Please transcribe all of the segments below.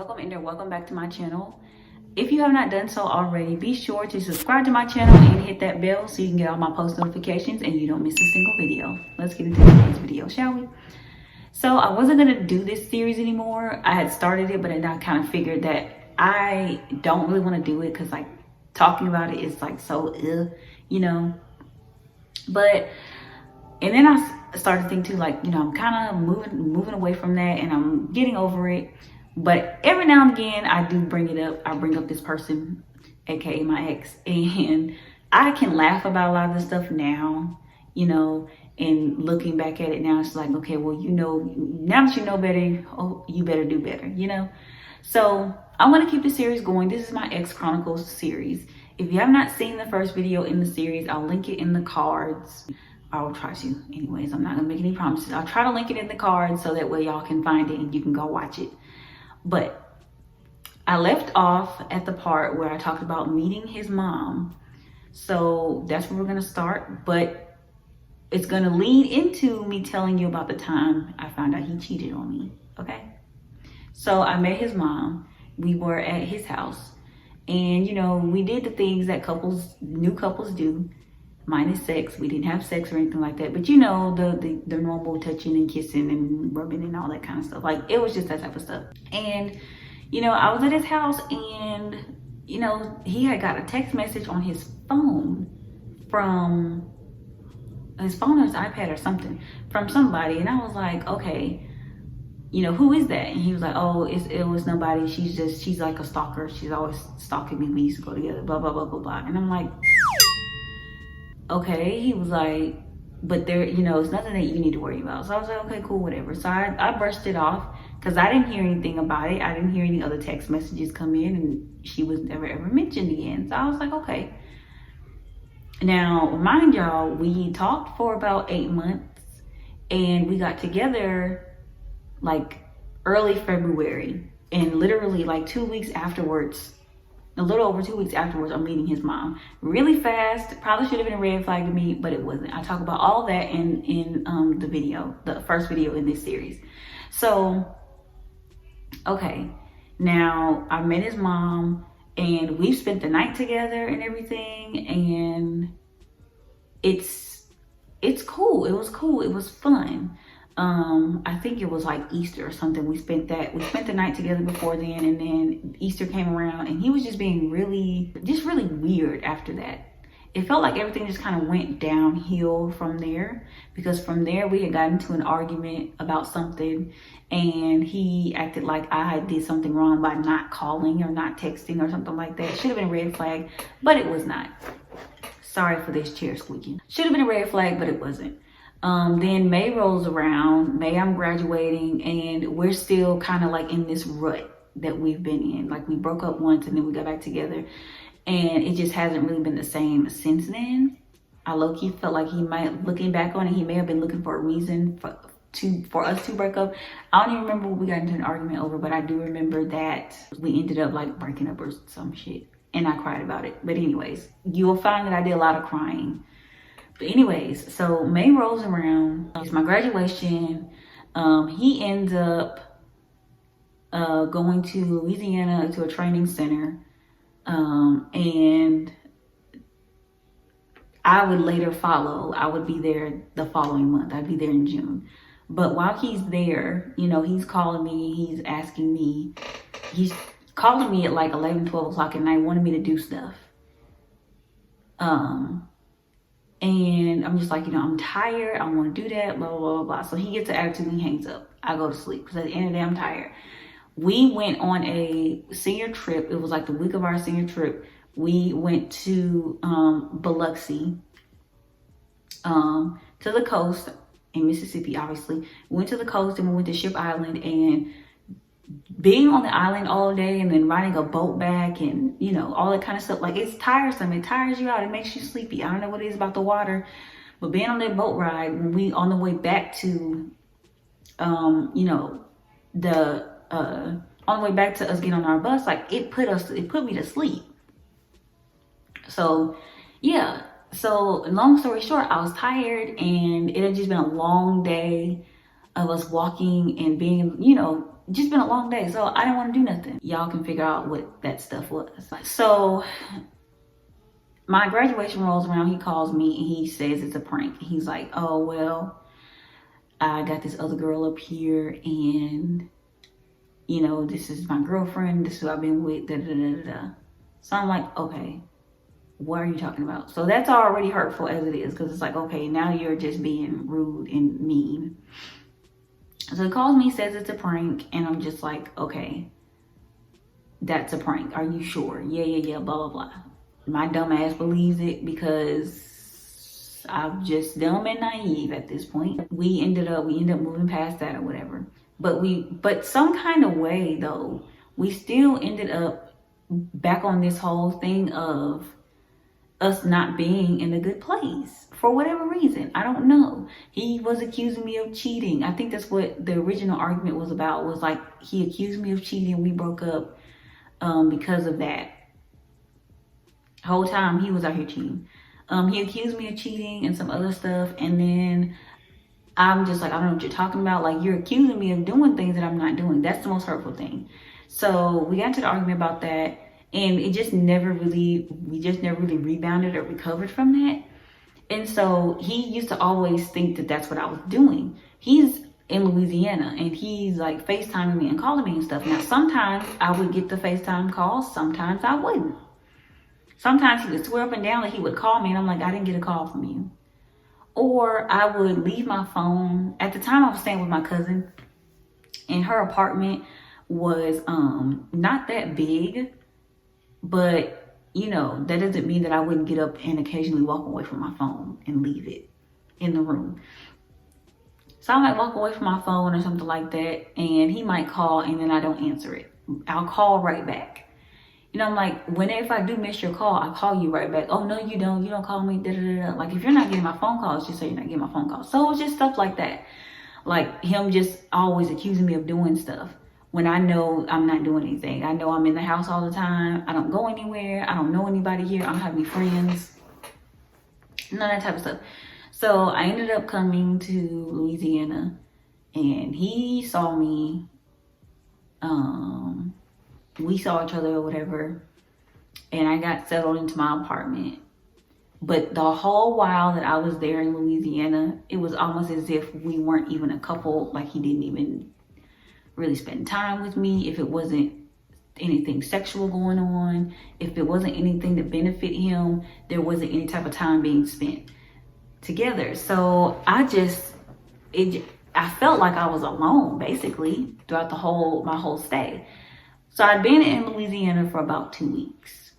welcome back to my channel. If you have not done so already, be sure to subscribe to my channel and hit that bell so you can get all my post notifications and you don't miss a single video. Let's get into today's video, shall we? So I wasn't gonna do this series anymore. I had started it, but then I kind of figured that I don't really want to do it because like talking about it is like so you know. But and then I started thinking too, like, you know, I'm kind of moving away from that and I'm getting over it. But every now and again, I do bring it up. I bring up this person, aka my ex, and I can laugh about a lot of this stuff now, you know, and looking back at it now, it's like, okay, well, you know, now that you know better, oh, you better do better, you know? So I want to keep the series going. This is my Ex Chronicles series. If you have not seen the first video in the series, I'll link it in the cards. I will try to. Anyways, I'm not gonna make any promises. I'll try to link it in the cards so that way y'all can find it and you can go watch it. But I left off at the part where I talked about meeting his mom. So that's where we're gonna start, but it's gonna lead into me telling you about the time I found out he cheated on me, okay? So I met his mom. We were at his house and, you know, we did the things that new couples do. Minus sex. We didn't have sex or anything like that, but you know, the normal touching and kissing and rubbing and all that kind of stuff. Like, it was just that type of stuff. And you know, I was at his house and, you know, he had got a text message on his phone from his phone or his iPad or something from somebody, and I was like, okay, you know, who is that? And he was like, oh, it was nobody. She's like a stalker. She's always stalking me. We used to go together, blah blah blah blah blah. And I'm like, okay. He was like, but there, you know, it's nothing that you need to worry about. So I was like, okay, cool, whatever. So I brushed it off because I didn't hear anything about it. I didn't hear any other text messages come in and she was never ever mentioned again. So I was like, okay. Now, mind y'all, we talked for about 8 months and we got together like early February, and literally like 2 weeks afterwards, a little over 2 weeks afterwards, I'm meeting his mom. Really fast. Probably should have been a red flag to me, but it wasn't. I talk about all that in the video, the first video in this series. So, okay. Now, I met his mom and we spent the night together and everything, and it's cool. It was cool. It was fun. I think it was like Easter or something. We spent the night together before then, and then Easter came around and he was just being really weird after that. It felt like everything just kind of went downhill from there, because from there we had gotten into an argument about something and he acted like I did something wrong by not calling or not texting or something like that. Should have been a red flag, but it was not. Sorry for this chair squeaking. Should have been a red flag, but it wasn't. Then May rolls around. May, I'm graduating and we're still kind of like in this rut that we've been in. Like, we broke up once and then we got back together, and it just hasn't really been the same since then. I low-key felt like he might, looking back on it, he may have been looking for a reason for us to break up. I don't even remember what we got into an argument over, but I do remember that we ended up like breaking up or some shit, and I cried about it. But anyways, you will find that I did a lot of crying. But anyways, so May rolls around. It's my graduation. He ends up going to Louisiana to a training center. And I would later follow. I would be there the following month. I'd be there in June. But while he's there, you know, he's calling me. He's asking me. He's calling me at like 11, 12 o'clock at night, wanting me to do stuff. And I'm just like, you know, I'm tired. I don't want to do that, blah, blah, blah, blah. So he gets an attitude and he hangs up. I go to sleep because at the end of the day, I'm tired. We went on a senior trip. It was like the week of our senior trip. We went to Biloxi, to the coast in Mississippi, obviously. We went to the coast and we went to Ship Island, and being on the island all day and then riding a boat back and, you know, all that kind of stuff, like, it's tiresome. It tires you out. It makes you sleepy. I don't know what it is about the water, but being on that boat ride, when we on the way back to you know, on the way back to us getting on our bus, like, it put me to sleep. So yeah, so long story short, I was tired and it had just been a long day. of us walking and being, you know, just been a long day. So I didn't want to do nothing. Y'all can figure out what that stuff was. So my graduation rolls around, he calls me and he says it's a prank. He's like, oh, well, I got this other girl up here and, you know, this is my girlfriend. This is who I've been with, da da da da. So I'm like, okay, what are you talking about? So that's already hurtful as it is, because it's like, okay, now you're just being rude and mean. So he calls me, says it's a prank, and I'm just like, okay, that's a prank. Are you sure? Yeah, blah, blah, blah. My dumb ass believes it because I'm just dumb and naive at this point. We ended up moving past that or whatever. But some kind of way though, we still ended up back on this whole thing of us not being in a good place for whatever reason. I don't know. He was accusing me of cheating. I think that's what the original argument was about, was like he accused me of cheating. We broke up because of that. Whole time he was out here cheating. He accused me of cheating and some other stuff, and then I'm just like, I don't know what you're talking about. Like, you're accusing me of doing things that I'm not doing. That's the most hurtful thing. So we got into the argument about that, and we just never really rebounded or recovered from that. And so he used to always think that that's what I was doing. He's in Louisiana and he's like FaceTiming me and calling me and stuff. Now, sometimes I would get the FaceTime calls, sometimes I wouldn't. Sometimes he would swear up and down that he would call me, and I'm like, I didn't get a call from you. Or I would leave my phone. At the time I was staying with my cousin, and her apartment was not that big, but you know, that doesn't mean that I wouldn't get up and occasionally walk away from my phone and leave it in the room. So I might walk away from my phone or something like that, and he might call and then I don't answer it. I'll call right back. You know, I'm like, if I do miss your call, I'll call you right back. Oh, no, you don't. You don't call me. Da, da, da, da. Like, if you're not getting my phone calls, just say you're not getting my phone calls. So it's just stuff like that. Like him just always accusing me of doing stuff when I know I'm not doing anything. I know I'm in the house all the time. I don't go anywhere. I don't know anybody here. I don't have any friends. None of that type of stuff. So I ended up coming to Louisiana, and he saw me. We saw each other or whatever, and I got settled into my apartment. But the whole while that I was there in Louisiana, it was almost as if we weren't even a couple. Like, he didn't even really spend time with me. If it wasn't anything sexual going on, if it wasn't anything to benefit him, there wasn't any type of time being spent together. So I felt like I was alone basically throughout my whole stay. So I'd been in Louisiana for about 2 weeks,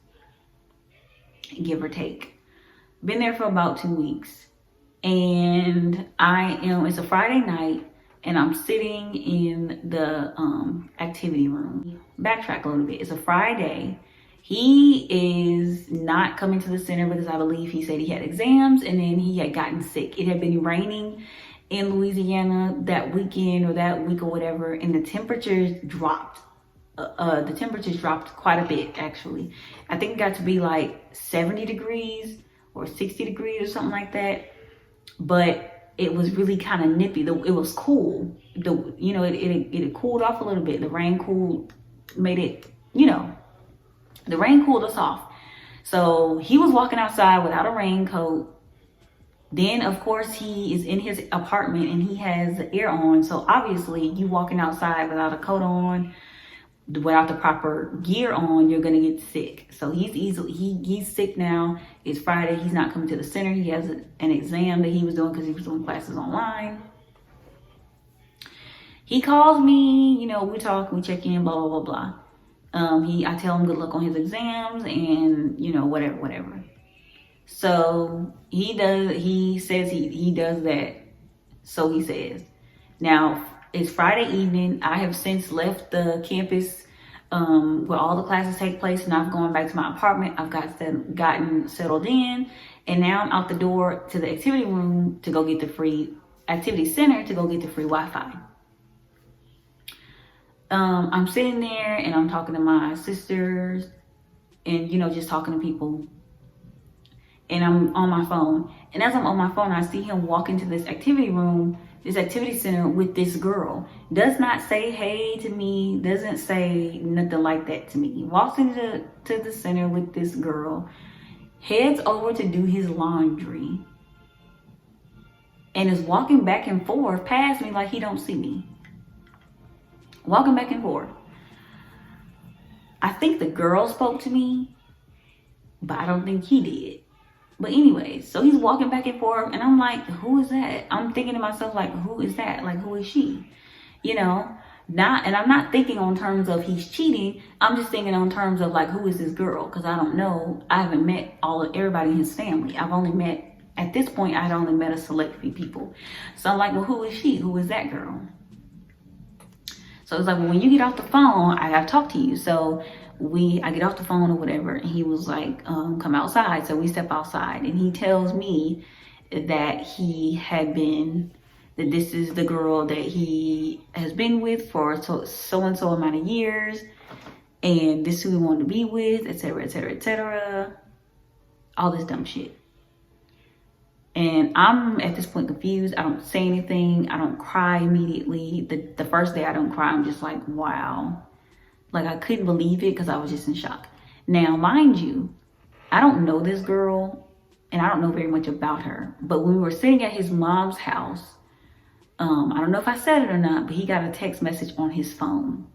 give or take. Been there for about 2 weeks, and it's a Friday night, and I'm sitting in the activity room. Backtrack a little bit. It's a Friday. He is not coming to the center because I believe he said he had exams, and then he had gotten sick. It had been raining in Louisiana that weekend or that week or whatever, and the temperatures dropped. The temperatures dropped quite a bit, actually. I think it got to be like 70 degrees or 60 degrees or something like that. But it was really kind of nippy. It was cool. It cooled off a little bit. The rain made it, the rain cooled us off. So he was walking outside without a raincoat. Then, of course, he is in his apartment and he has the air on. So obviously, you walking outside without a coat on, without the proper gear on, you're gonna get sick. So he's sick now. It's Friday. He's not coming to the center. He has an exam that he was doing because he was doing classes online. He calls me, we talk, we check in, blah, blah, blah, blah. I tell him good luck on his exams and, whatever. So he says he does that. So he says. Now, it's Friday evening. I have since left the campus where all the classes take place, and I've gone back to my apartment. I've gotten settled in, and now I'm out the door to the activity room to go get the free activity center to go get the free Wi-Fi. I'm sitting there and I'm talking to my sisters and, just talking to people. and I'm on my phone. And as I'm on my phone, I see him walk into this activity room, this activity center with this girl. Does not say hey to me, doesn't say nothing like that to me. He walks into the center with this girl, heads over to do his laundry, and is walking back and forth past me like he don't see me. Walking back and forth. I think the girl spoke to me, but I don't think he did. But anyways, so he's walking back and forth, and I'm like, who is that? I'm thinking to myself, like, who is that? Like, who is she? You know, and I'm not thinking on terms of he's cheating. I'm just thinking on terms of like, who is this girl? Because I don't know. I haven't met everybody in his family. At this point, I'd only met a select few people. So I'm like, well, who is she? Who is that girl? So it's like, well, when you get off the phone, I gotta talk to you. So I get off the phone or whatever, and he was like, come outside. So we step outside, and he tells me that that this is the girl that he has been with for so and so amount of years, and this is who he wanted to be with, etc., etc., etc. All this dumb shit. And I'm at this point confused. I don't say anything. I don't cry immediately. The first day I don't cry. I'm just like, wow. Like, I couldn't believe it because I was just in shock. Now, mind you, I don't know this girl, and I don't know very much about her. But when we were sitting at his mom's house, I don't know if I said it or not, but he got a text message on his phone.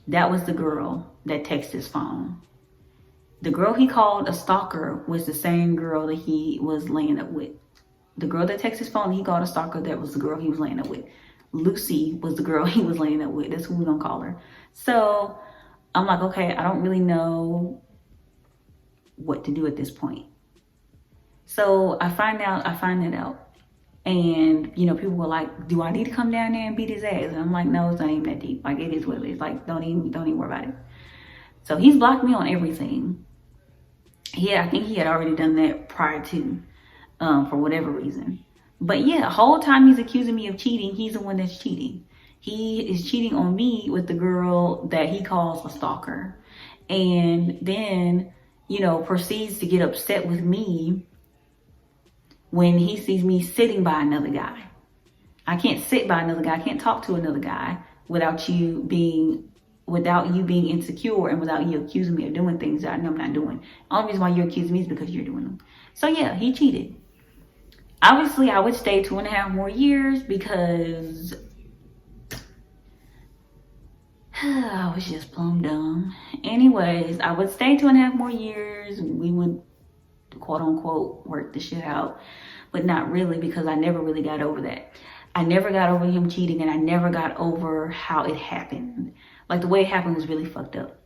That was the girl that texted his phone. The girl he called a stalker was the same girl that he was laying up with. The girl that texted his phone, he called a stalker, that was the girl he was laying up with. Lucy was the girl he was laying up with. That's who we're gonna call her. So I'm like, okay, I don't really know what to do at this point. So I find that out. And, you know, people were like, do I need to come down there and beat his ass? And I'm like, no, it's not even that deep. Like, it is what it is. Like, don't even worry about it. So he's blocked me on everything. I think he had already done that prior to, for whatever reason. But yeah, the whole time he's accusing me of cheating, he's the one that's cheating. He is cheating on me with the girl that he calls a stalker. And then, you know, proceeds to get upset with me when he sees me sitting by another guy. I can't sit by another guy. I can't talk to another guy without you being insecure and without you accusing me of doing things that I know I'm not doing. The only reason why you're accusing me is because you're doing them. So yeah, he cheated. Obviously, I would stay 2.5 more years because I was just plumb dumb. Anyways, I would stay 2.5 more years. We would, quote unquote, work the shit out, but not really, because I never really got over that. I never got over him cheating, and I never got over how it happened. Like, the way it happened was really fucked up.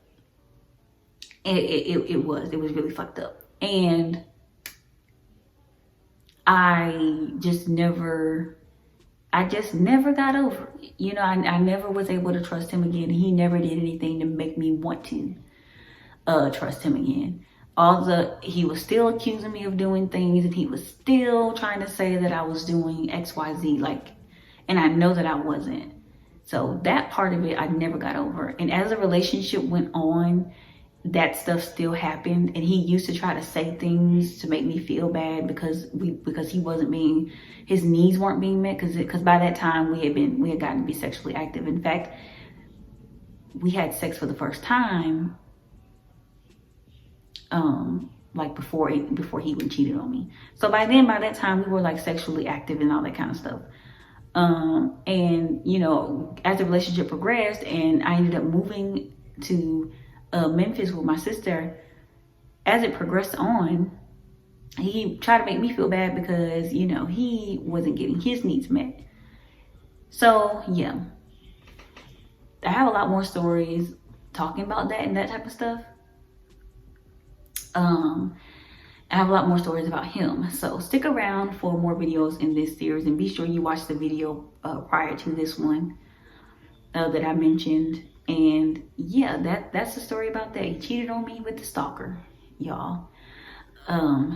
It was really fucked up. And I just never got over it. You know, I never was able to trust him again. And he never did anything to make me want to trust him again. He was still accusing me of doing things, and he was still trying to say that I was doing XYZ, like, and I know that I wasn't. So that part of it, I never got over. And as the relationship went on, that stuff still happened. And he used to try to say things to make me feel bad because he wasn't his needs weren't being met. Because by that time we had gotten to be sexually active. In fact, we had sex for the first time, like before he even cheated on me. So by that time we were like sexually active and all that kind of stuff. And you know, as the relationship progressed and I ended up moving to Memphis with my sister, as it progressed on, he tried to make me feel bad because, you know, he wasn't getting his needs met. So yeah, I have a lot more stories talking about that and that type of stuff. I have a lot more stories about him. So stick around for more videos in this series, and be sure you watch the video prior to this one that I mentioned. And yeah, that's the story about that. He cheated on me with the stalker, y'all.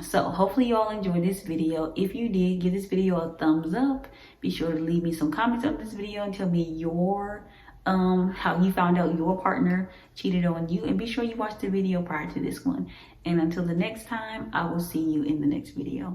So hopefully you all enjoyed this video. If you did, give this video a thumbs up. Be sure to leave me some comments on this video and tell me your how you found out your partner cheated on you, and be sure you watch the video prior to this one. And until the next time, I will see you in the next video.